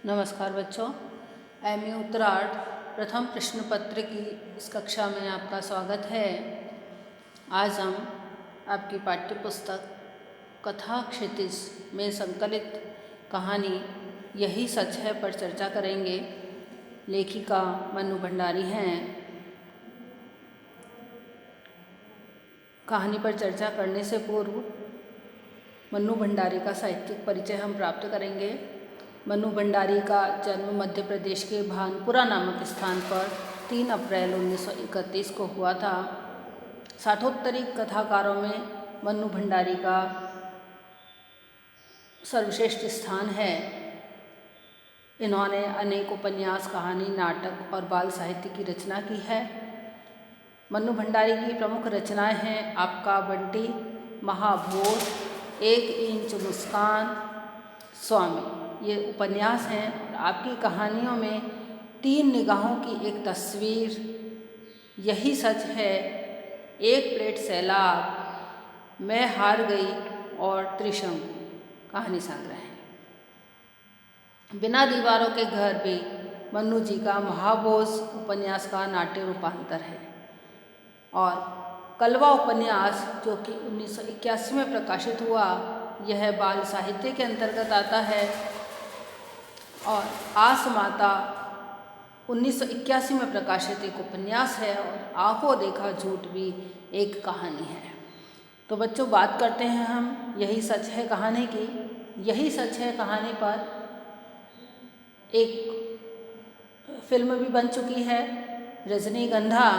नमस्कार बच्चों, एमए उत्तरार्ध प्रथम प्रश्न पत्र की इस कक्षा में आपका स्वागत है। आज हम आपकी पाठ्य पुस्तक कथा क्षितिज में संकलित कहानी यही सच है पर चर्चा करेंगे। लेखिका मनु भंडारी हैं। कहानी पर चर्चा करने से पूर्व मनु भंडारी का साहित्यिक परिचय हम प्राप्त करेंगे। मनु भंडारी का जन्म मध्य प्रदेश के भानपुरा नामक स्थान पर 3 अप्रैल 1931 को हुआ था। साठोत्तरी कथाकारों में मनु भंडारी का सर्वश्रेष्ठ स्थान है। इन्होंने अनेक उपन्यास, कहानी, नाटक और बाल साहित्य की रचना की है। मनु भंडारी की प्रमुख रचनाएं हैं आपका बंटी, महाभोज, 1 इंच मुस्कान, स्वामी। ये उपन्यास हैं। और आपकी कहानियों में 3 निगाहों की एक तस्वीर, यही सच है, 1 प्लेट सैलाब, मैं हार गई और त्रिशंकु कहानी संग्रह है। बिना दीवारों के घर भी मनु जी का महाभोज उपन्यास का नाट्य रूपांतर है। और कलवा उपन्यास जो कि 1981 में प्रकाशित हुआ, यह बाल साहित्य के अंतर्गत आता है। और आस माता 1981 में प्रकाशित एक उपन्यास है। और आंखों देखा झूठ भी एक कहानी है। तो बच्चों, बात करते हैं हम यही सच है कहानी की। यही सच है कहानी पर एक फिल्म भी बन चुकी है, रजनीगंधा।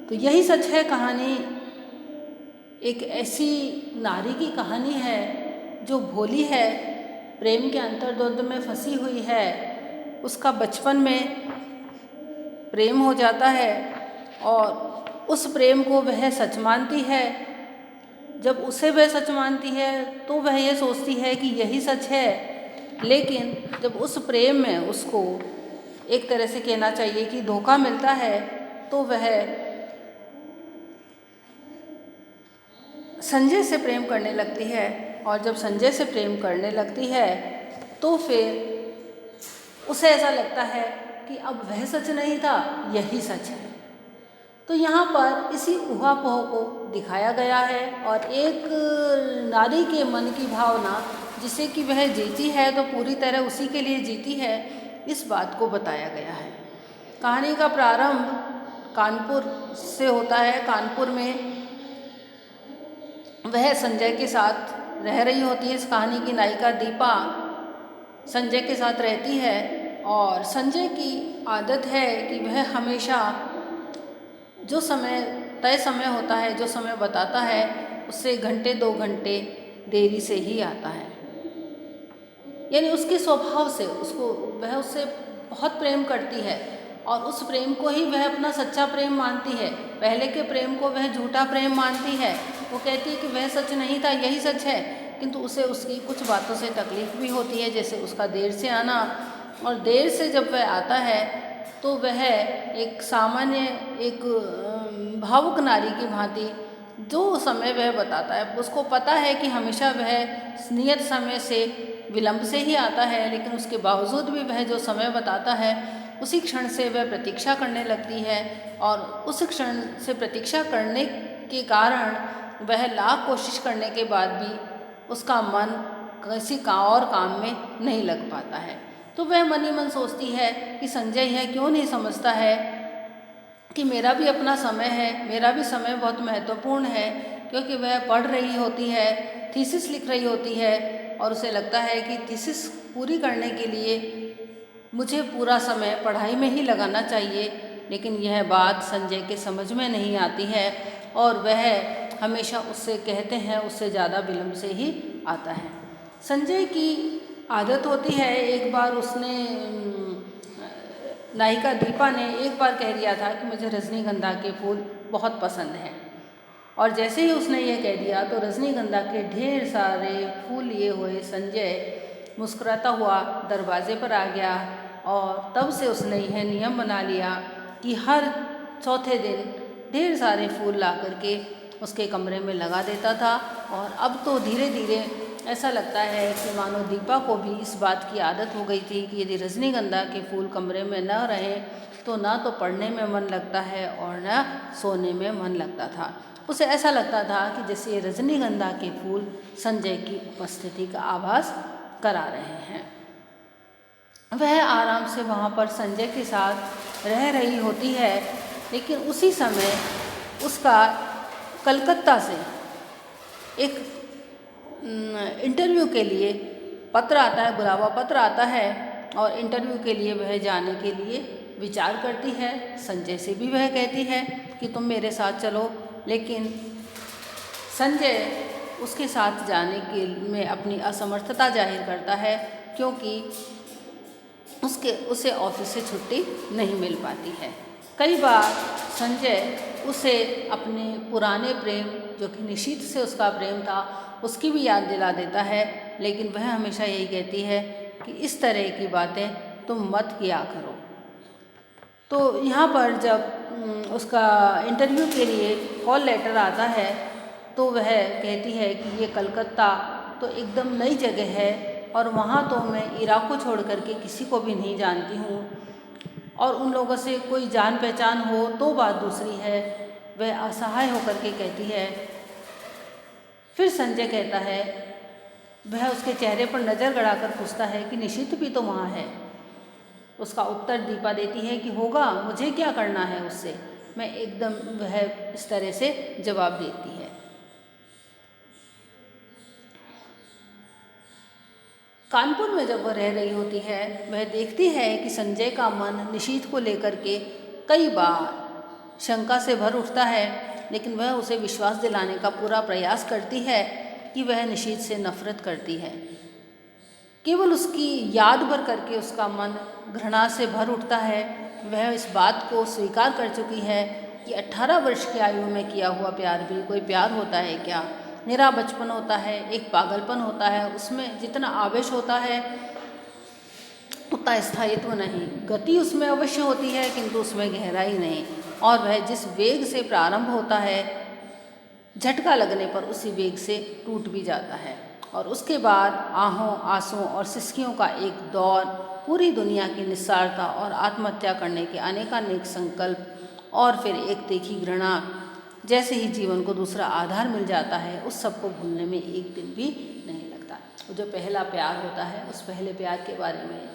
तो यही सच है कहानी एक ऐसी नारी की कहानी है जो भोली है, प्रेम के अंतर्द्वंद में फंसी हुई है। उसका बचपन में प्रेम हो जाता है और उस प्रेम को वह सच मानती है। जब उसे वह सच मानती है तो वह ये सोचती है कि यही सच है। लेकिन जब उस प्रेम में उसको एक तरह से कहना चाहिए कि धोखा मिलता है, तो वह संजय से प्रेम करने लगती है। और जब संजय से प्रेम करने लगती है तो फिर उसे ऐसा लगता है कि अब वह सच नहीं था, यही सच है। तो यहाँ पर इसी ऊहापोह को दिखाया गया है। और एक नारी के मन की भावना जिसे कि वह जीती है तो पूरी तरह उसी के लिए जीती है, इस बात को बताया गया है। कहानी का प्रारंभ कानपुर से होता है। कानपुर में वह संजय के साथ रह रही होती है। इस कहानी की नायिका दीपा संजय के साथ रहती है। और संजय की आदत है कि वह हमेशा जो समय तय समय होता है, जो समय बताता है, उससे घंटे 2 घंटे देरी से ही आता है। यानी उसके स्वभाव से वह उससे बहुत प्रेम करती है और उस प्रेम को ही वह अपना सच्चा प्रेम मानती है। पहले के प्रेम को वह झूठा प्रेम मानती है। वो कहती है कि वह सच नहीं था, यही सच है। किंतु उसे उसकी कुछ बातों से तकलीफ भी होती है, जैसे उसका देर से आना। और देर से जब वह आता है तो वह एक सामान्य एक भावुक नारी की भांति जो समय वह बताता है, उसको पता है कि हमेशा वह नियत समय से विलंब से ही आता है, लेकिन उसके बावजूद भी वह जो समय बताता है उसी क्षण से वह प्रतीक्षा करने लगती है। और उस क्षण से प्रतीक्षा करने के कारण वह लाख कोशिश करने के बाद भी उसका मन किसी और काम में नहीं लग पाता है। तो वह मन ही मन सोचती है कि संजय यह क्यों नहीं समझता है कि मेरा भी अपना समय है, मेरा भी समय बहुत महत्वपूर्ण है। क्योंकि वह पढ़ रही होती है, थीसिस लिख रही होती है और उसे लगता है कि थीसिस पूरी करने के लिए मुझे पूरा समय पढ़ाई में ही लगाना चाहिए। लेकिन यह बात संजय के समझ में नहीं आती है और वह हमेशा उससे कहते हैं उससे ज़्यादा विलंब से ही आता है। संजय की आदत होती है, एक बार उसने नायिका दीपा ने एक बार कह दिया था कि मुझे रजनीगंधा के फूल बहुत पसंद हैं। और जैसे ही उसने ये कह दिया तो रजनीगंधा के ढेर सारे फूल लिए हुए संजय मुस्कुराता हुआ दरवाजे पर आ गया। और तब से उसने यह नियम बना लिया कि हर चौथे दिन ढेर सारे फूल ला करके उसके कमरे में लगा देता था। और अब तो धीरे धीरे ऐसा लगता है कि मानो दीपा को भी इस बात की आदत हो गई थी कि यदि रजनीगंधा के फूल कमरे में न रहें तो ना तो पढ़ने में मन लगता है और न सोने में मन लगता था। उसे ऐसा लगता था कि जैसे रजनीगंधा के फूल संजय की उपस्थिति का आभास करा रहे हैं। वह आराम से वहाँ पर संजय के साथ रह रही होती है, लेकिन उसी समय उसका कलकत्ता से एक इंटरव्यू के लिए पत्र आता है, बुलावा पत्र आता है और इंटरव्यू के लिए वह जाने के लिए विचार करती है। संजय से भी वह कहती है कि तुम मेरे साथ चलो, लेकिन संजय उसके साथ जाने के में अपनी असमर्थता जाहिर करता है, क्योंकि उसे ऑफिस से छुट्टी नहीं मिल पाती है। कई बार संजय उसे अपने पुराने प्रेम, जो कि निशीथ से उसका प्रेम था, उसकी भी याद दिला देता है, लेकिन वह हमेशा यही कहती है कि इस तरह की बातें तुम मत किया करो। तो यहाँ पर जब उसका इंटरव्यू के लिए कॉल लेटर आता है तो वह कहती है कि ये कलकत्ता तो एकदम नई जगह है और वहाँ तो मैं इरा को छोड़ करके किसी को भी नहीं जानती हूँ, और उन लोगों से कोई जान पहचान हो तो बात दूसरी है। वह असहाय होकर के कहती है। फिर संजय कहता है, वह उसके चेहरे पर नज़र गड़ाकर पूछता है कि निशित भी तो वहाँ है। उसका उत्तर दीपा देती है कि होगा, मुझे क्या करना है उससे, मैं एकदम, वह इस तरह से जवाब देती है। कानपुर में जब वह रह रही होती है, वह देखती है कि संजय का मन निशीथ को लेकर के कई बार शंका से भर उठता है, लेकिन वह उसे विश्वास दिलाने का पूरा प्रयास करती है कि वह निशीथ से नफरत करती है। केवल उसकी याद भर करके उसका मन घृणा से भर उठता है। वह इस बात को स्वीकार कर चुकी है कि 18 वर्ष की आयु में किया हुआ प्यार भी कोई प्यार होता है क्या? निरा बचपन होता है, एक पागलपन होता है, उसमें जितना आवेश होता है उतना स्थायित्व नहीं। गति उसमें अवश्य होती है किंतु उसमें गहराई नहीं, और वह जिस वेग से प्रारंभ होता है, झटका लगने पर उसी वेग से टूट भी जाता है, और उसके बाद आहों, आंसुओं और सिसकियों का एक दौर, पूरी दुनिया की निस्सारता और आत्महत्या करने के अनेकानेक संकल्प, और फिर एक तीखी घृणा। जैसे ही जीवन को दूसरा आधार मिल जाता है, उस सब को भूलने में एक दिन भी नहीं लगता। वो जो पहला प्यार होता है, उस पहले प्यार के बारे में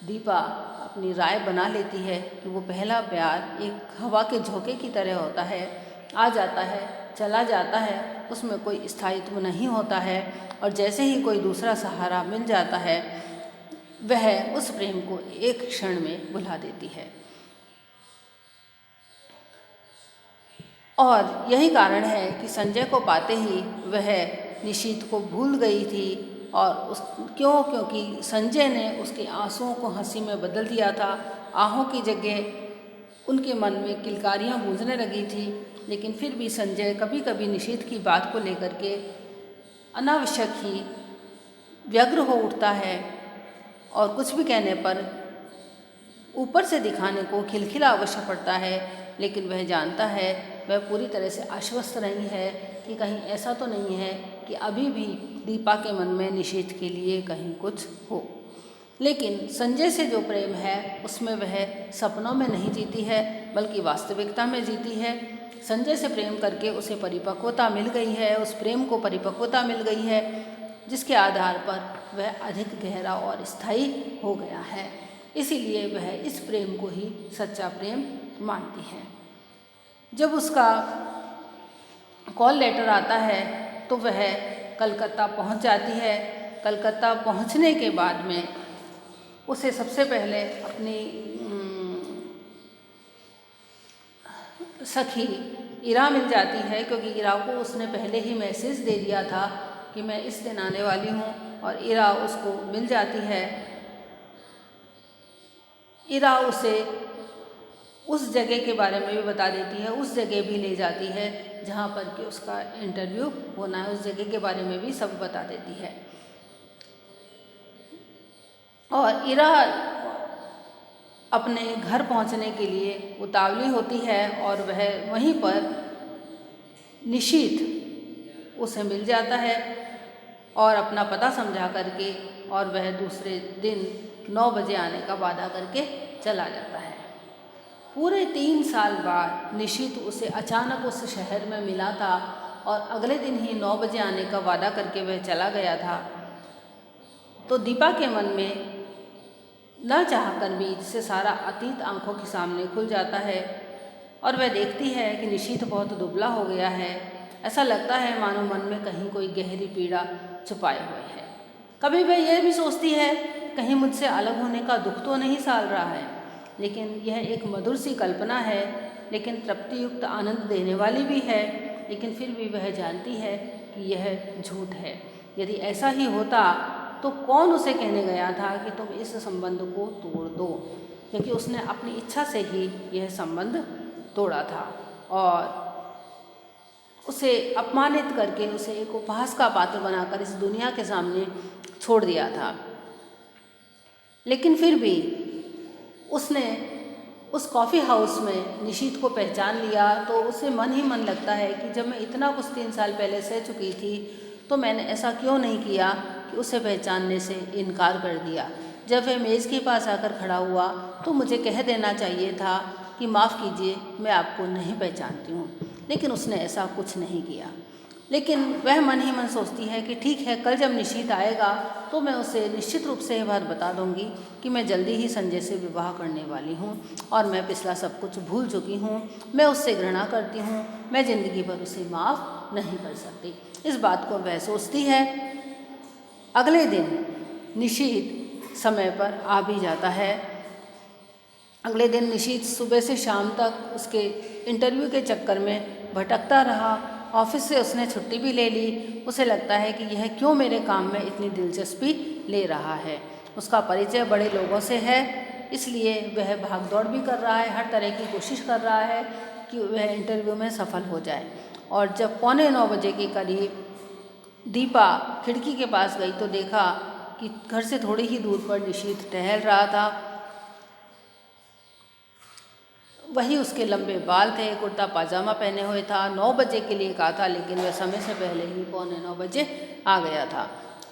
दीपा अपनी राय बना लेती है कि वो पहला प्यार एक हवा के झोंके की तरह होता है, आ जाता है, चला जाता है, उसमें कोई स्थायित्व नहीं होता है, और जैसे ही कोई दूसरा सहारा मिल जाता है, वह उस प्रेम को एक क्षण में भुला देती है। और यही कारण है कि संजय को पाते ही वह निशीथ को भूल गई थी, और क्योंकि संजय ने उसके आंसुओं को हंसी में बदल दिया था। आहों की जगह उनके मन में किलकारियाँ गूंजने लगी थी, लेकिन फिर भी संजय कभी कभी निशीथ की बात को लेकर के अनावश्यक ही व्यग्र हो उठता है, और कुछ भी कहने पर ऊपर से दिखाने को खिलखिला अवश्य पड़ता है, लेकिन वह जानता है, वह पूरी तरह से आश्वस्त नहीं है कि कहीं ऐसा तो नहीं है कि अभी भी दीपा के मन में निशीथ के लिए कहीं कुछ हो। लेकिन संजय से जो प्रेम है, उसमें वह सपनों में नहीं जीती है, बल्कि वास्तविकता में जीती है। संजय से प्रेम करके उसे परिपक्वता मिल गई है, उस प्रेम को परिपक्वता मिल गई है, जिसके आधार पर वह अधिक गहरा और स्थायी हो गया है। इसीलिए वह इस प्रेम को ही सच्चा प्रेम मानती है। जब उसका कॉल लेटर आता है तो वह कलकत्ता पहुंच जाती है। कलकत्ता पहुंचने के बाद में उसे सबसे पहले अपनी सखी इरा मिल जाती है, क्योंकि इरा को उसने पहले ही मैसेज दे दिया था कि मैं इस दिन आने वाली हूँ, और इरा उसको मिल जाती है। इरा उसे उस जगह के बारे में भी बता देती है, उस जगह भी ले जाती है जहाँ पर कि उसका इंटरव्यू होना है, उस जगह के बारे में भी सब बता देती है। और इरा अपने घर पहुँचने के लिए उतावली होती है, और वह वहीं पर निशीथ उसे मिल जाता है, और अपना पता समझा करके और वह दूसरे दिन 9 बजे आने का वादा करके चला जाता है। पूरे 3 साल बाद निशित उसे अचानक उस शहर में मिला था और अगले दिन ही 9 बजे आने का वादा करके वह चला गया था। तो दीपा के मन में न चाहकर भी इससे सारा अतीत आंखों के सामने खुल जाता है और वह देखती है कि निशित बहुत दुबला हो गया है। ऐसा लगता है मानो मन में कहीं कोई गहरी पीड़ा छुपाए हुए है। कभी वह यह भी सोचती है कहीं मुझसे अलग होने का दुख तो नहीं साल रहा है, लेकिन यह एक मधुर सी कल्पना है, लेकिन तृप्तियुक्त आनंद देने वाली भी है। लेकिन फिर भी वह जानती है कि यह झूठ है। यदि ऐसा ही होता तो कौन उसे कहने गया था कि तुम इस संबंध को तोड़ दो, क्योंकि उसने अपनी इच्छा से ही यह संबंध तोड़ा था और उसे अपमानित करके उसे एक उपहास का पात्र बनाकर इस दुनिया के सामने छोड़ दिया था। लेकिन फिर भी उसने उस कॉफ़ी हाउस में निशित को पहचान लिया तो उसे मन ही मन लगता है कि जब मैं इतना कुछ 3 साल पहले सह चुकी थी तो मैंने ऐसा क्यों नहीं किया कि उसे पहचानने से इनकार कर दिया। जब वह मेज़ के पास आकर खड़ा हुआ तो मुझे कह देना चाहिए था कि माफ़ कीजिए, मैं आपको नहीं पहचानती हूँ, लेकिन उसने ऐसा कुछ नहीं किया। लेकिन वह मन ही मन सोचती है कि ठीक है, कल जब निशित आएगा तो मैं उसे निश्चित रूप से यह बात बता दूंगी कि मैं जल्दी ही संजय से विवाह करने वाली हूँ और मैं पिछला सब कुछ भूल चुकी हूँ, मैं उससे घृणा करती हूँ, मैं ज़िंदगी भर उसे माफ़ नहीं कर सकती। इस बात को वह सोचती है। अगले दिन निशित समय पर आ भी जाता है। अगले दिन निशित सुबह से शाम तक उसके इंटरव्यू के चक्कर में भटकता रहा। ऑफिस से उसने छुट्टी भी ले ली। उसे लगता है कि यह क्यों मेरे काम में इतनी दिलचस्पी ले रहा है। उसका परिचय बड़े लोगों से है, इसलिए वह भागदौड़ भी कर रहा है, हर तरह की कोशिश कर रहा है कि वह इंटरव्यू में सफल हो जाए। और जब 8:45 बजे के करीब दीपा खिड़की के पास गई तो देखा कि घर से थोड़ी ही दूर पर निशित टहल रहा था। वही उसके लंबे बाल थे, कुर्ता पाजामा पहने हुए था। 9 बजे के लिए कहा था, लेकिन वह समय से पहले ही 8:45 बजे आ गया था।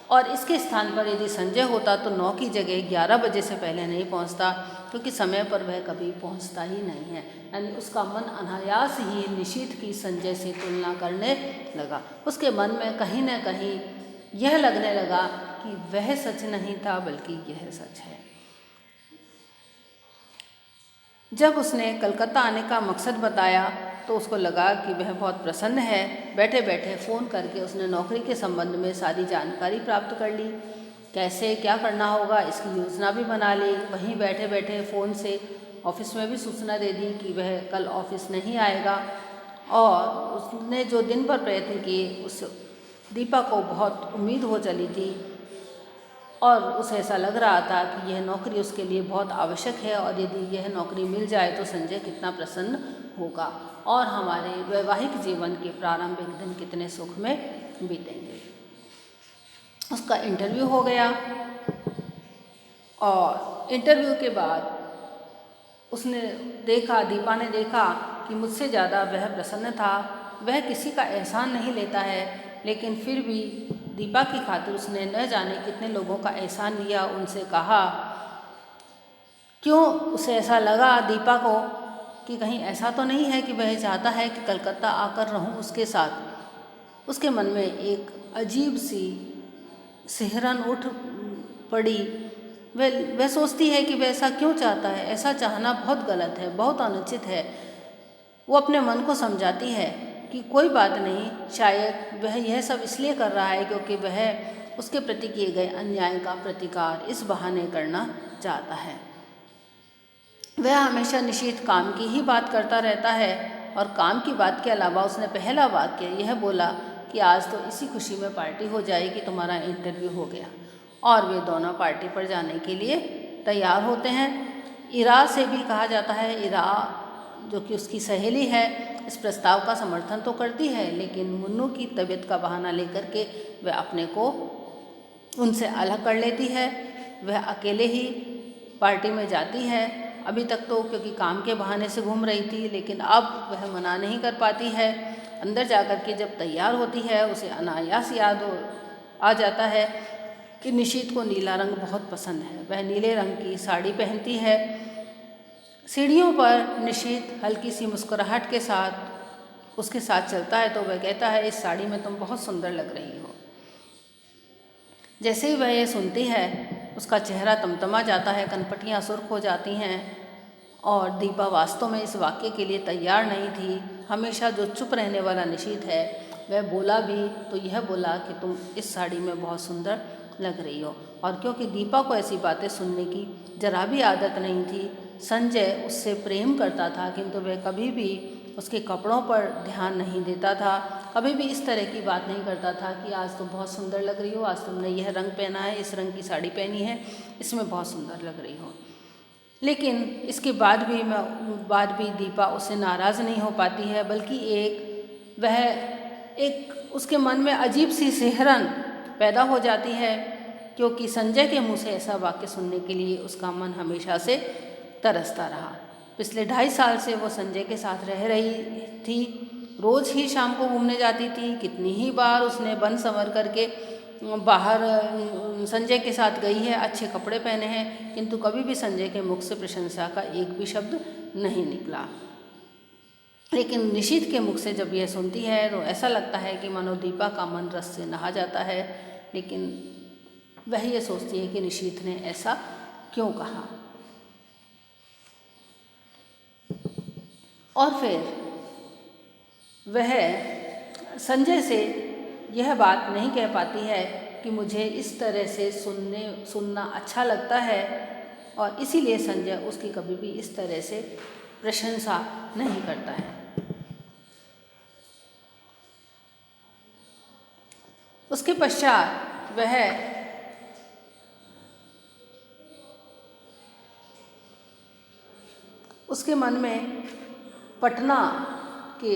और इसके स्थान पर यदि संजय होता तो 9 की जगह 11 बजे से पहले नहीं पहुंचता, क्योंकि समय पर वह कभी पहुंचता ही नहीं है। यानी उसका मन अनायास ही निशित की संजय से तुलना करने लगा। उसके मन में कहीं न कहीं यह लगने लगा कि वह सच नहीं था, बल्कि यह सच है। जब उसने कलकत्ता आने का मकसद बताया तो उसको लगा कि वह बहुत प्रसन्न है। बैठे बैठे फ़ोन करके उसने नौकरी के संबंध में सारी जानकारी प्राप्त कर ली, कैसे क्या करना होगा इसकी योजना भी बना ली। वहीं बैठे बैठे फ़ोन से ऑफिस में भी सूचना दे दी कि वह कल ऑफिस नहीं आएगा। और उसने जो दिन भर प्रयत्न किए उस दीपा को बहुत उम्मीद हो चली थी और उसे ऐसा लग रहा था कि यह नौकरी उसके लिए बहुत आवश्यक है और यदि यह नौकरी मिल जाए तो संजय कितना प्रसन्न होगा और हमारे वैवाहिक जीवन के प्रारंभिक दिन कितने सुख में बीतेंगे। उसका इंटरव्यू हो गया और इंटरव्यू के बाद उसने देखा, दीपा ने देखा कि मुझसे ज़्यादा वह प्रसन्न था। वह किसी का एहसान नहीं लेता है, लेकिन फिर भी दीपा की खातिर उसने न जाने कितने लोगों का एहसान लिया। उनसे कहा, क्यों उसे ऐसा लगा दीपा को कि कहीं ऐसा तो नहीं है कि वह चाहता है कि कलकत्ता आकर रहूं उसके साथ। उसके मन में एक अजीब सी सिहरन उठ पड़ी। वह सोचती है कि वह ऐसा क्यों चाहता है। ऐसा चाहना बहुत गलत है, बहुत अनुचित है। वो अपने मन को समझाती है कि कोई बात नहीं, शायद वह यह सब इसलिए कर रहा है क्योंकि वह उसके प्रति किए गए अन्याय का प्रतिकार इस बहाने करना चाहता है। वह हमेशा निशित काम की ही बात करता रहता है और काम की बात के अलावा उसने पहला वाक्य यह बोला कि आज तो इसी खुशी में पार्टी हो जाएगी, तुम्हारा इंटरव्यू हो गया। और वे दोनों पार्टी पर जाने के लिए तैयार होते हैं। इरा से भी कहा जाता है। इरा जो कि उसकी सहेली है इस प्रस्ताव का समर्थन तो करती है, लेकिन मुन्नू की तबीयत का बहाना लेकर के वह अपने को उनसे अलग कर लेती है। वह अकेले ही पार्टी में जाती है। अभी तक तो क्योंकि काम के बहाने से घूम रही थी, लेकिन अब वह मना नहीं कर पाती है। अंदर जाकर के जब तैयार होती है उसे अनायास याद आ जाता है कि निशीथ को नीला रंग बहुत पसंद है। वह नीले रंग की साड़ी पहनती है। सीढ़ियों पर निशीथ हल्की सी मुस्कुराहट के साथ उसके साथ चलता है तो वह कहता है, इस साड़ी में तुम बहुत सुंदर लग रही हो। जैसे ही वह ये सुनती है उसका चेहरा तमतमा जाता है, कनपटियाँ सुर्ख हो जाती हैं। और दीपा वास्तव में इस वाक्य के लिए तैयार नहीं थी। हमेशा जो चुप रहने वाला निशीथ है वह बोला भी तो यह बोला कि तुम इस साड़ी में बहुत सुंदर लग रही हो। और क्योंकि दीपा को ऐसी बातें सुनने की जरा भी आदत नहीं थी, संजय उससे प्रेम करता था किंतु वह कभी भी उसके कपड़ों पर ध्यान नहीं देता था, कभी भी इस तरह की बात नहीं करता था कि आज तुम बहुत सुंदर लग रही हो, आज तुमने यह रंग पहना है, इस रंग की साड़ी पहनी है, इसमें बहुत सुंदर लग रही हो। लेकिन इसके बाद भी दीपा उससे नाराज़ नहीं हो पाती है, बल्कि एक उसके मन में अजीब सी सिहरन पैदा हो जाती है, क्योंकि संजय के मुँह से ऐसा वाक्य सुनने के लिए उसका मन हमेशा से तरसता रहा। पिछले 2.5 साल से वो संजय के साथ रह रही थी, रोज़ ही शाम को घूमने जाती थी। कितनी ही बार उसने बन संवर करके बाहर संजय के साथ गई है, अच्छे कपड़े पहने हैं, किंतु कभी भी संजय के मुख से प्रशंसा का एक भी शब्द नहीं निकला। लेकिन निशीथ के मुख से जब यह सुनती है तो ऐसा लगता है कि मानो दीपा का मन रस से नहा जाता है। लेकिन वह ये सोचती है कि निशीथ ने ऐसा क्यों कहा। और फिर वह संजय से यह बात नहीं कह पाती है कि मुझे इस तरह से सुनना अच्छा लगता है, और इसीलिए संजय उसकी कभी भी इस तरह से प्रशंसा नहीं करता है। उसके पश्चात वह उसके मन में पटना के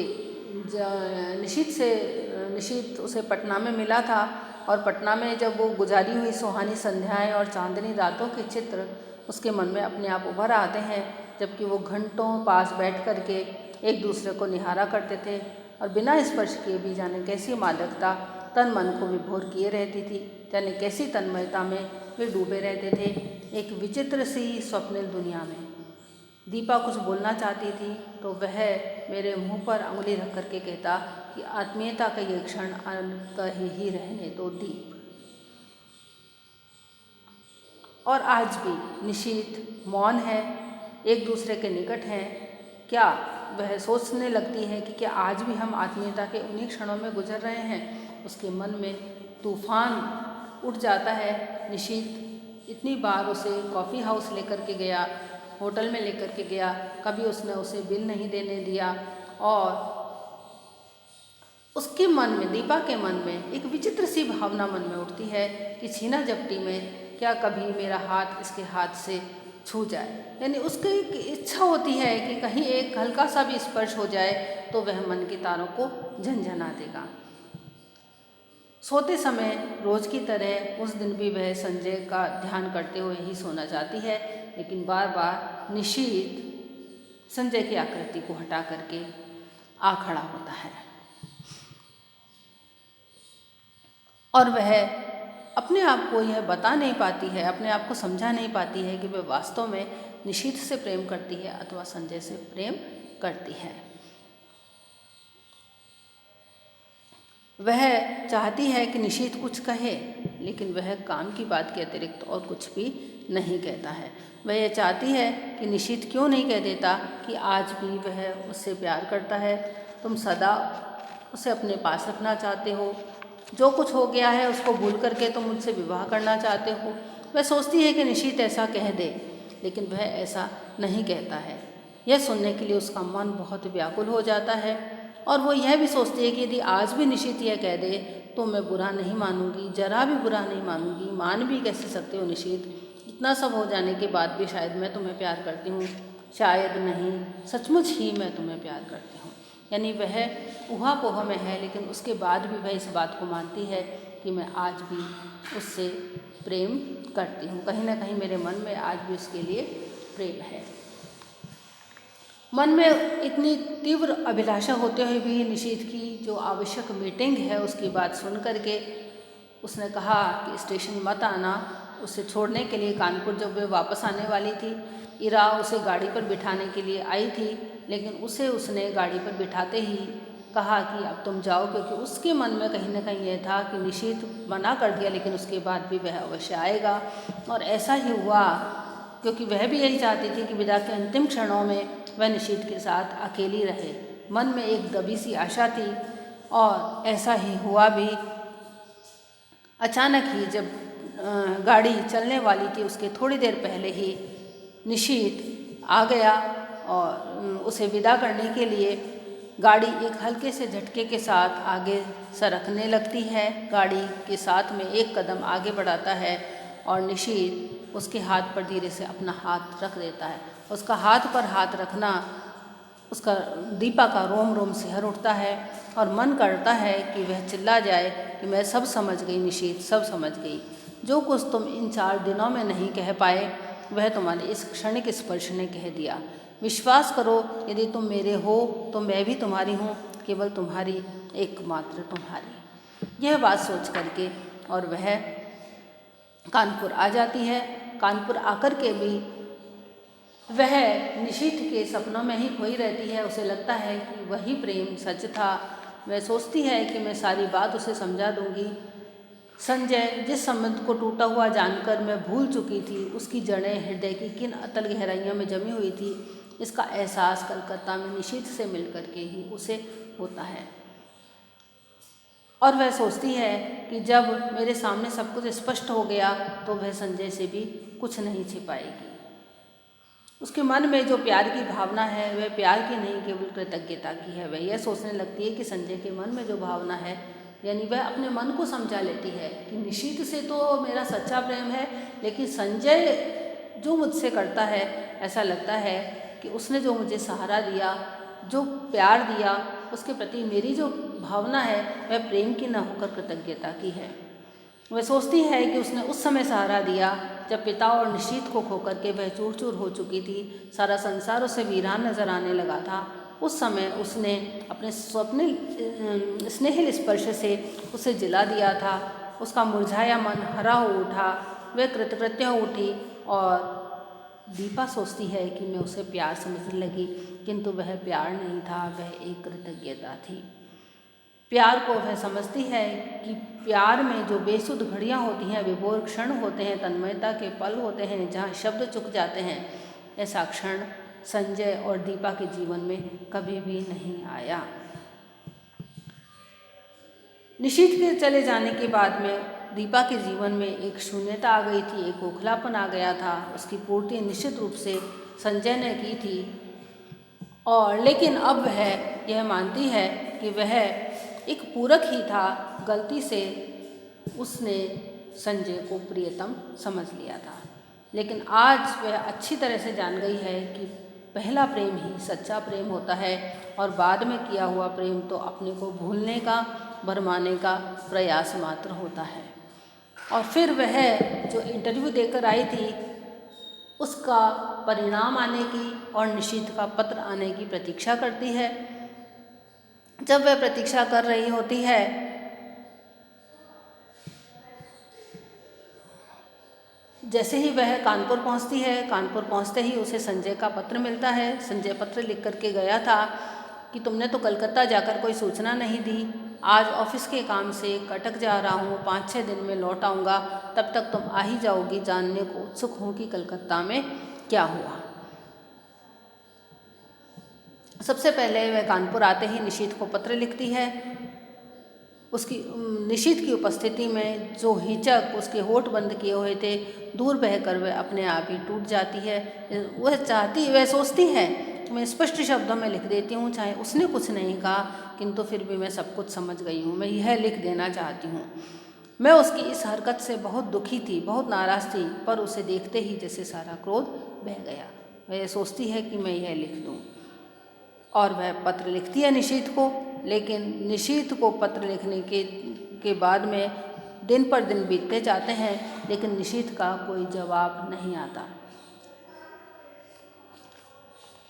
निशीथ उसे पटना में मिला था, और पटना में जब वो गुजारी हुई सुहानी संध्याएं और चांदनी रातों के चित्र उसके मन में अपने आप उभर आते हैं, जबकि वो घंटों पास बैठ कर के एक दूसरे को निहारा करते थे और बिना स्पर्श किए भी जाने कैसी मादकता तन मन को विभोर किए रहती थी, जाने कैसी तन्मयता में वे डूबे रहते थे, एक विचित्र सी स्वप्निल दुनिया में। दीपा कुछ बोलना चाहती थी तो वह मेरे मुंह पर उंगली रख कर के कहता कि आत्मीयता का ये क्षण अंत ही रहने दो दीप। और आज भी निशीथ मौन है, एक दूसरे के निकट हैं। क्या वह सोचने लगती है कि क्या आज भी हम आत्मीयता के उन्हीं क्षणों में गुजर रहे हैं। उसके मन में तूफान उठ जाता है। निशीथ इतनी बार उसे कॉफ़ी हाउस लेकर के गया, होटल में लेकर के गया, कभी उसने उसे बिल नहीं देने दिया, और उसके मन में, दीपा के मन में एक विचित्र सी भावना मन में उठती है कि छीना झपटी में क्या कभी मेरा हाथ इसके हाथ से छू जाए। यानी उसकी एक इच्छा होती है कि कहीं एक हल्का सा भी स्पर्श हो जाए तो वह मन के तारों को झंझना देगा। सोते समय रोज की तरह उस दिन भी वह संजय का ध्यान करते हुए ही सोना चाहती है, लेकिन बार बार निशीथ संजय की आकृति को हटा करके आ खड़ा होता है, और वह अपने आप को यह बता नहीं पाती है, अपने आप को समझा नहीं पाती है कि वह वास्तव में निशीथ से प्रेम करती है अथवा संजय से प्रेम करती है। वह चाहती है कि निशीथ कुछ कहे, लेकिन वह काम की बात के अतिरिक्त और कुछ भी नहीं कहता है। वह यह चाहती है कि निशीथ क्यों नहीं कह देता कि आज भी वह उससे प्यार करता है, तुम सदा उसे अपने पास रखना चाहते हो, जो कुछ हो गया है उसको भूल करके तुम मुझसे विवाह करना चाहते हो। वह सोचती है कि निशीथ ऐसा कह दे, लेकिन वह ऐसा नहीं कहता है। यह सुनने के लिए उसका मन बहुत व्याकुल हो जाता है, और वो यह भी सोचती है कि यदि आज भी निशीथ यह कह दे तो मैं बुरा नहीं मानूंगी, जरा भी बुरा नहीं मानूंगी। मान भी कैसे सकते हो निशीथ, इतना सब हो जाने के बाद भी शायद मैं तुम्हें प्यार करती हूँ, शायद नहीं, सचमुच ही मैं तुम्हें प्यार करती हूँ। यानी वह ऊहापोह में है, लेकिन उसके बाद भी वह इस बात को मानती है कि मैं आज भी उससे प्रेम करती हूँ, कहीं ना कहीं मेरे मन में आज भी उसके लिए प्रेम है। मन में इतनी तीव्र अभिलाषा होते हुए भी निशीथ की जो आवश्यक मीटिंग है उसकी बात सुन करके उसने कहा कि स्टेशन मत आना। उसे छोड़ने के लिए कानपुर जब वे वापस आने वाली थी, इरा उसे गाड़ी पर बिठाने के लिए आई थी, लेकिन उसने गाड़ी पर बिठाते ही कहा कि अब तुम जाओ, क्योंकि उसके मन में कहीं ना कहीं यह था कि निशीथ मना कर दिया लेकिन उसके बाद भी वह अवश्य आएगा। और ऐसा ही हुआ, क्योंकि वह भी यही चाहती थी कि विदा के अंतिम क्षणों में वह निशीथ के साथ अकेली रहे। मन में एक दबी सी आशा थी और ऐसा ही हुआ भी। अचानक ही जब गाड़ी चलने वाली थी उसके थोड़ी देर पहले ही निशीथ आ गया और उसे विदा करने के लिए गाड़ी एक हल्के से झटके के साथ आगे सरकने लगती है। गाड़ी के साथ में एक कदम आगे बढ़ाता है और निशीथ उसके हाथ पर धीरे से अपना हाथ रख देता है। उसका हाथ पर हाथ रखना उसका दीपा का रोम रोम सिहर उठता है और मन करता है कि वह चिल्ला जाए कि मैं सब समझ गई निशीथ, सब समझ गई। जो कुछ तुम इन 4 दिनों में नहीं कह पाए वह तुम्हारे इस क्षणिक स्पर्श ने कह दिया। विश्वास करो, यदि तुम मेरे हो तो मैं भी तुम्हारी हूँ, केवल तुम्हारी, एकमात्र तुम्हारी। यह बात सोच करके और वह कानपुर आ जाती है। कानपुर आकर के भी वह निशीथ के सपनों में ही खोई रहती है। उसे लगता है कि वही प्रेम सच था। वह सोचती है कि मैं सारी बात उसे समझा दूंगी। संजय जिस संबंध को टूटा हुआ जानकर मैं भूल चुकी थी, उसकी जड़ें हृदय की किन अतल गहराइयों में जमी हुई थी, इसका एहसास कलकत्ता में निशीथ से मिलकर के ही उसे होता है। और वह सोचती है कि जब मेरे सामने सब कुछ स्पष्ट हो गया तो वह संजय से भी कुछ नहीं छिपाएगी। उसके मन में जो प्यार की भावना है वह प्यार की नहीं, केवल कृतज्ञता की है। वह यह सोचने लगती है कि संजय के मन में जो भावना है, यानी वह अपने मन को समझा लेती है कि निशीथ से तो मेरा सच्चा प्रेम है, लेकिन संजय जो मुझसे करता है, ऐसा लगता है कि उसने जो मुझे सहारा दिया, जो प्यार दिया, उसके प्रति मेरी जो भावना है वह प्रेम की न होकर कृतज्ञता की है। वह सोचती है कि उसने उस समय सहारा दिया जब पिता और निशीथ को खोकर के वह चूर चूर हो चुकी थी, सारा संसार उसे वीरान नजर आने लगा था। उस समय उसने अपने स्नेहिल स्पर्श से उसे जिला दिया था। उसका मुरझाया मन हरा हो उठा, वह कृतकृत्य हो उठी और दीपा सोचती है कि मैं उसे प्यार समझने लगी, किंतु वह प्यार नहीं था, वह एक कृतज्ञता थी। प्यार को वह समझती है कि प्यार में जो बेसुध घड़ियाँ होती हैं, विभोर क्षण होते हैं, तन्मयता के पल होते हैं जहाँ शब्द चुक जाते हैं, ऐसा क्षण संजय और दीपा के जीवन में कभी भी नहीं आया। निशीथ के चले जाने के बाद में दीपा के जीवन में एक शून्यता आ गई थी, एक खोखलापन आ गया था। उसकी पूर्ति निश्चित रूप से संजय ने की थी और लेकिन अब वह यह मानती है कि वह एक पूरक ही था। गलती से उसने संजय को प्रियतम समझ लिया था, लेकिन आज वह अच्छी तरह से जान गई है कि पहला प्रेम ही सच्चा प्रेम होता है और बाद में किया हुआ प्रेम तो अपने को भूलने का, भरमाने का प्रयास मात्र होता है। और फिर वह जो इंटरव्यू देकर आई थी उसका परिणाम आने की और निशीथ का पत्र आने की प्रतीक्षा करती है। जब वह प्रतीक्षा कर रही होती है जैसे ही वह कानपुर पहुंचती है, कानपुर पहुंचते ही उसे संजय का पत्र मिलता है। संजय पत्र लिख करके गया था कि तुमने तो कलकत्ता जाकर कोई सूचना नहीं दी, आज ऑफिस के काम से कटक जा रहा हूँ, 5-6 दिन में लौट आऊँगा, तब तक तुम आ ही जाओगी। जानने को उत्सुक हूँ कि कलकत्ता में क्या हुआ। सबसे पहले वह कानपुर आते ही निशीथ को पत्र लिखती है। उसकी निशीथ की उपस्थिति में जो हिचक उसके होठ बंद किए हुए थे, दूर बहकर वह अपने आप ही टूट जाती है। वह सोचती है कि मैं स्पष्ट शब्दों में लिख देती हूँ, चाहे उसने कुछ नहीं कहा, किंतु फिर भी मैं सब कुछ समझ गई हूँ, मैं यह लिख देना चाहती हूँ। मैं उसकी इस हरकत से बहुत दुखी थी, बहुत नाराज़ थी, पर उसे देखते ही जैसे सारा क्रोध बह गया। वह सोचती है कि मैं यह लिख दूँ और वह पत्र लिखती है निशीथ को। लेकिन निशीथ को पत्र लिखने के बाद में दिन पर दिन बीतते जाते हैं, लेकिन निशीथ का कोई जवाब नहीं आता।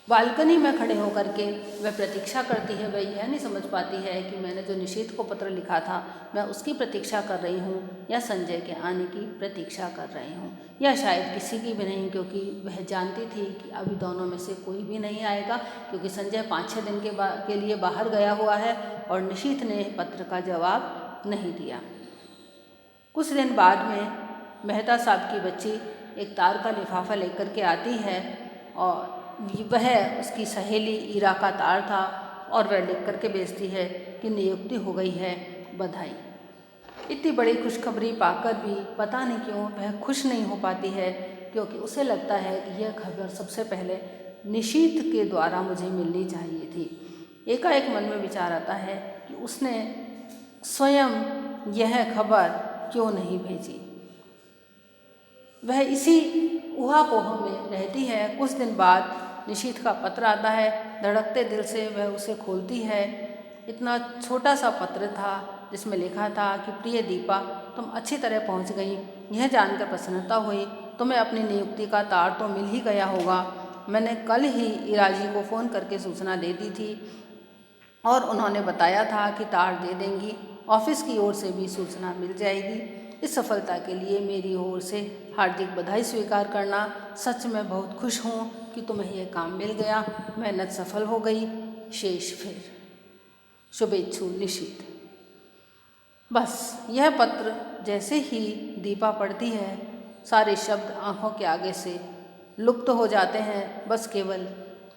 बालकनी में खड़े होकर के वह प्रतीक्षा करती है। वह यह नहीं समझ पाती है कि मैंने जो निशीथ को पत्र लिखा था मैं उसकी प्रतीक्षा कर रही हूँ या संजय के आने की प्रतीक्षा कर रही हूँ, या शायद किसी की भी नहीं, क्योंकि वह जानती थी कि अभी दोनों में से कोई भी नहीं आएगा, क्योंकि संजय 5-6 दिन के लिए बाहर गया हुआ है और निशीथ ने पत्र का जवाब नहीं दिया। कुछ दिन बाद में मेहता साहब की बच्ची एक तार का लिफाफा लेकर के आती है और वह उसकी सहेली ईरा का तार था और वह लिख करके भेजती है कि नियुक्ति हो गई है, बधाई। इतनी बड़ी खुशखबरी पाकर भी पता नहीं क्यों वह खुश नहीं हो पाती है, क्योंकि उसे लगता है कि यह खबर सबसे पहले निशीथ के द्वारा मुझे मिलनी चाहिए थी। एकाएक मन में विचार आता है कि उसने स्वयं यह खबर क्यों नहीं भेजी। वह इसी ऊहापोह में रहती है। कुछ दिन बाद निशीथ का पत्र आता है। धड़कते दिल से वह उसे खोलती है। इतना छोटा सा पत्र था जिसमें लिखा था कि प्रिय दीपा, तुम अच्छी तरह पहुंच गई, यह जानकर प्रसन्नता हुई। तुम्हें अपनी नियुक्ति का तार तो मिल ही गया होगा। मैंने कल ही इराजी को फ़ोन करके सूचना दे दी थी और उन्होंने बताया था कि तार दे देंगी। ऑफिस की ओर से भी सूचना मिल जाएगी। इस सफलता के लिए मेरी ओर से हार्दिक बधाई स्वीकार करना। सच में बहुत खुश हूँ कि तुम्हें यह काम मिल गया। मेहनत सफल हो गई। शेष फिर। शुभेच्छु निशीथ। बस यह पत्र जैसे ही दीपा पढ़ती है, सारे शब्द आँखों के आगे से लुप्त हो जाते हैं। बस केवल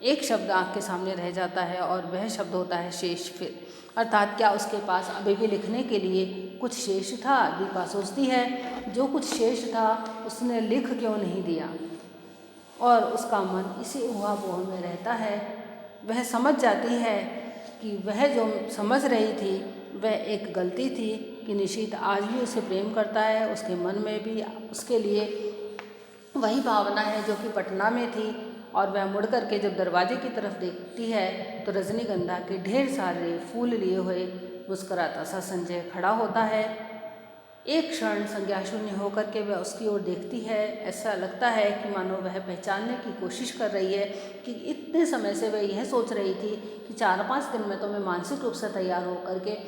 एक शब्द आँख के सामने रह जाता है और वह शब्द होता है शेष फिर। अर्थात क्या उसके पास अभी भी लिखने के लिए कुछ शेष था? दीपा सोचती है जो कुछ शेष था उसने लिख क्यों नहीं दिया, और उसका मन इसी ऊहापोह में रहता है। वह समझ जाती है कि वह जो समझ रही थी वह एक गलती थी कि निशीथ आज भी उसे प्रेम करता है। उसके मन में भी उसके लिए वही भावना है जो कि पटना में थी। और वह मुड़ कर के जब दरवाजे की तरफ देखती है तो रजनीगंधा के ढेर सारे फूल लिए हुए मुस्कुराता सा संजय खड़ा होता है। एक क्षण संज्ञा शून्य होकर के वह उसकी ओर देखती है। ऐसा लगता है कि मानो वह पहचानने की कोशिश कर रही है कि इतने समय से वह यह सोच रही थी कि 4-5 दिन में तो मैं मानसिक रूप से तैयार होकर के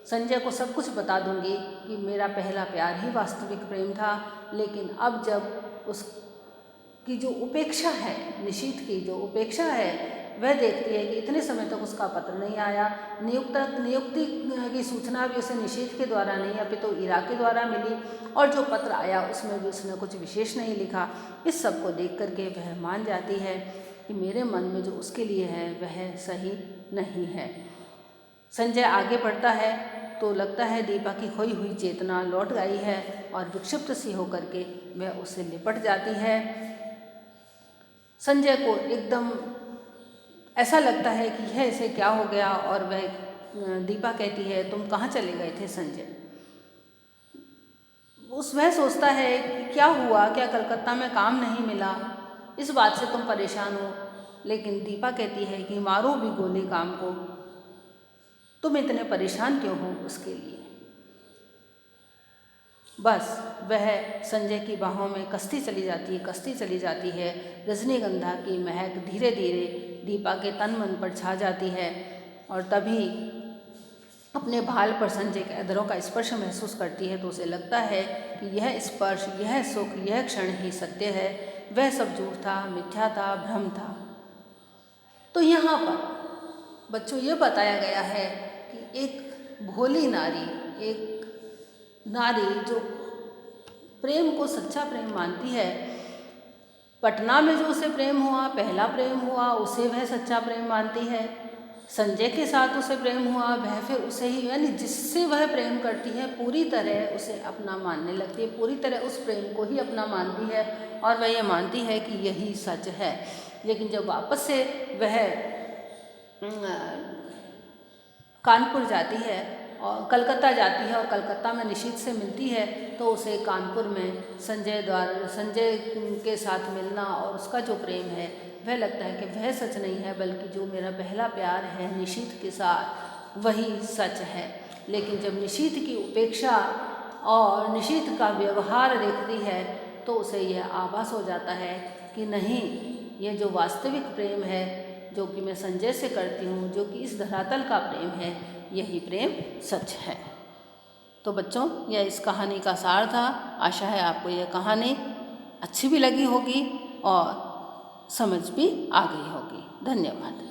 संजय को सब कुछ बता दूंगी कि मेरा पहला प्यार ही वास्तविक प्रेम था। लेकिन अब जब उसकी जो उपेक्षा है, निशीथ की जो उपेक्षा है, वह देखती है कि इतने समय तक उसका पत्र नहीं आया। नियुक्ति की सूचना भी उसे निशीथ के द्वारा नहीं अपितु ईरा के द्वारा मिली, और जो पत्र आया उसमें भी उसने कुछ विशेष नहीं लिखा। इस सब को देख करके वह मान जाती है कि मेरे मन में जो उसके लिए है वह सही नहीं है। संजय आगे बढ़ता है तो लगता है दीपा की खोई हुई चेतना लौट आई है और विक्षिप्त सी होकर के वह उससे लिपट जाती है। संजय को एकदम ऐसा लगता है कि यह इसे क्या हो गया, और वह दीपा कहती है तुम कहाँ चले गए थे संजय? वह सोचता है कि क्या हुआ, क्या कलकत्ता में काम नहीं मिला, इस बात से तुम परेशान हो? लेकिन दीपा कहती है कि मारो भी गोली काम को, तुम इतने परेशान क्यों हो उसके लिए? बस वह संजय की बाहों में कसती चली जाती है। रजनीगंधा की महक धीरे धीरे दीपा के तन मन पर छा जाती है और तभी अपने भाल पर संजय के अधरों का स्पर्श महसूस करती है तो उसे लगता है कि यह स्पर्श, यह सुख, यह क्षण ही सत्य है। वह सब झूठ था, मिथ्या था, भ्रम था। तो यहाँ पर बच्चों ये बताया गया है कि एक भोली नारी, एक नारी जो प्रेम को सच्चा प्रेम मानती है, पटना में जो उसे प्रेम हुआ, पहला प्रेम हुआ, उसे वह सच्चा प्रेम मानती है। संजय के साथ उसे प्रेम हुआ, वह फिर उसे ही, यानी जिससे वह प्रेम करती है पूरी तरह उसे अपना मानने लगती है, पूरी तरह उस प्रेम को ही अपना मानती है और वह ये मानती है कि यही सच है। लेकिन जब वापस से वह कानपुर जाती है और कलकत्ता जाती है और कलकत्ता में निशीथ से मिलती है तो उसे कानपुर में संजय के साथ मिलना और उसका जो प्रेम है वह लगता है कि वह सच नहीं है, बल्कि जो मेरा पहला प्यार है निशीथ के साथ वही सच है। लेकिन जब निशीथ की उपेक्षा और निशीथ का व्यवहार देखती है तो उसे यह आभास हो जाता है कि नहीं, ये जो वास्तविक प्रेम है जो कि मैं संजय से करती हूँ, जो कि इस धरातल का प्रेम है, यही प्रेम सच है। तो बच्चों, यह इस कहानी का सार था। आशा है आपको यह कहानी अच्छी भी लगी होगी और समझ भी आ गई होगी। धन्यवाद।